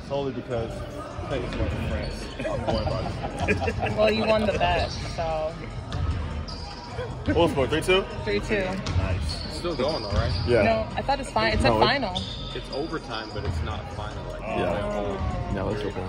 Solely because Clayton's going to France. I'm going about it. Well, you won the bet, so. What score? 3-2? 3-2. Nice. It's still going though, right? Yeah. No, I thought it's fine. It's a final. It's overtime, but it's not final. Like, No, it's okay.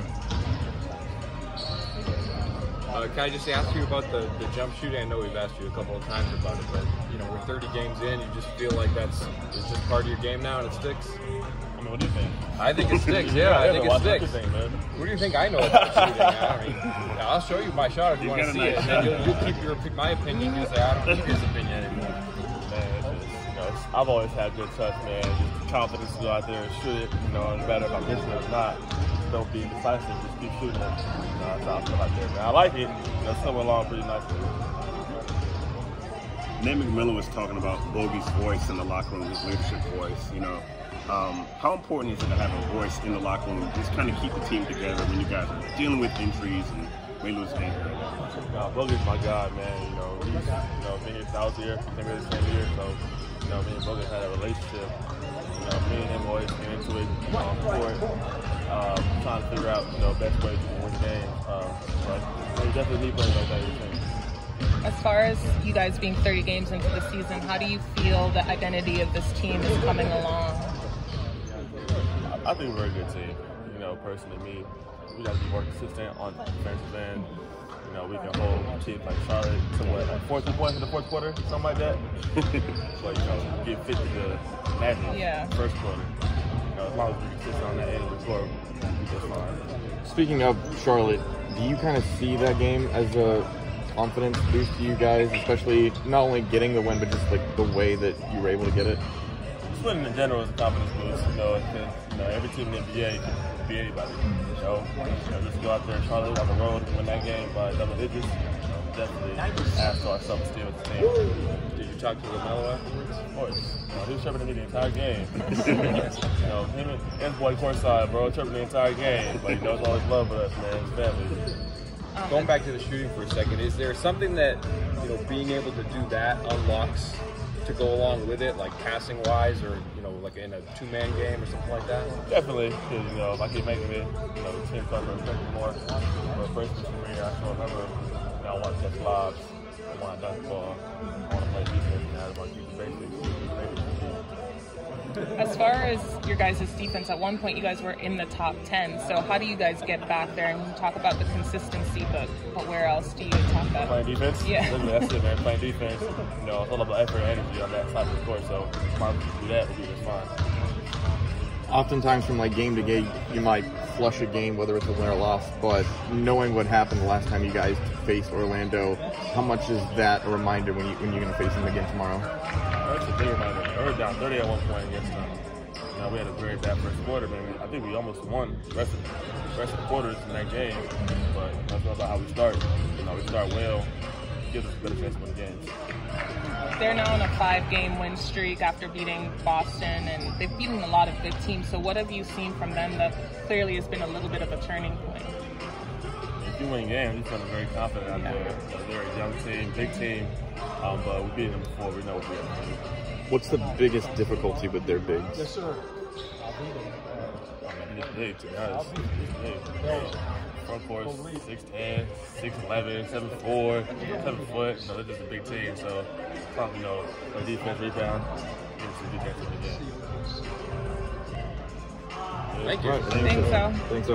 Can I just ask you about the jump shooting? I know we've asked you a couple of times about it, but you know, we're 30 games in. You just feel like it's just part of your game now, and it sticks. I mean, what do you think? I think it sticks. Yeah, I think it sticks. Everything, man. What do you think I know about shooting? I mean, I'll show you my shot if you want to see it, and then you'll keep my opinion. You'll say I don't need his opinion anymore. Man, I've always had good touch, man. Just confidence to go out there and shoot it. You know, no matter if I'm missing it or not. Don't be decisive. Just keep shooting it. That's how I feel out there, man. I like it. It's coming along pretty nicely. Nate McMillan was talking about Bogey's voice in the locker room, his leadership voice. You know, how important is it to have a voice in the locker room, just kind of keep the team together when you guys are dealing with injuries and may lose games? Bogey's my guy, man. You know, he's been here since I was here. Came here the same year, so me and Bogey had a relationship. Me and him always get into it before trying to figure out best way to win the game. But definitely need players like that. As far as you guys being 30 games into the season, how do you feel the identity of this team is coming along? I think we're a good team. Personally, we got to be more consistent on the defensive end. We can hold teams like Charlotte to like 14 points in the fourth quarter, something like that. But get 50 to magic first quarter. As long as we're consistent on that end of the score, we just fine. Speaking of Charlotte, do you kind of see that game as a confidence boost to you guys, especially not only getting the win, but just like the way that you were able to get it? Just winning in general is a confidence boost, because every team in the NBA can beat anybody. Just go out there and Charlotte on the road and win that game by double digits. Definitely add to our self-esteem as a team. Did you talk to LaMelo afterwards? Of course. He was chirping to me the entire game. Him and his boy courtside, bro, chirping the entire game. But he knows all his love for us, man, his family. Going back to the shooting for a second, is there something that being able to do that unlocks to go along with it, like passing wise, or like in a two-man game or something like that? Definitely, because if I keep making it, the team starts to respect me more. But for instance, for me, I still remember I want to catch lobs, I want to dunk the ball, I want to play defense, and I want to keep the basics. As far as your guys' defense, at one point you guys were in the top 10. So how do you guys get back there? And you talk about the consistency, but where else do you talk about? Playing defense? Yeah. That's it, man. Playing defense. It's all about effort and energy on that side of the court. So as long as you do that, we'll be just fine. Oftentimes from like game to game, you might flush a game, whether it's a win or loss, but knowing what happened the last time you guys faced Orlando, how much is that a reminder when you're going to face them again tomorrow? That's a big reminder. We were down 30 at one point against them. We had a very bad first quarter, but I think we almost won the rest of the quarters in that game. But that's all about how we start. We start well, it gives us a better chance to win the games. They're now on a 5-game win streak after beating Boston, and they've beaten a lot of good teams. So what have you seen from them that clearly has been a little bit of a turning point? If you win games, you're feeling very confident out there. They're a young team, big team, but we've beaten them before. We know what we have to do. What's the biggest difficulty with their bigs? Yes, sir. He's big, to be honest. He's big. Front court, 6'10", 6'11", 7'4", 7 foot. They're just a big team, so probably a defense rebound. Give us a defense in the game. Thank you. I think so. Thanks so.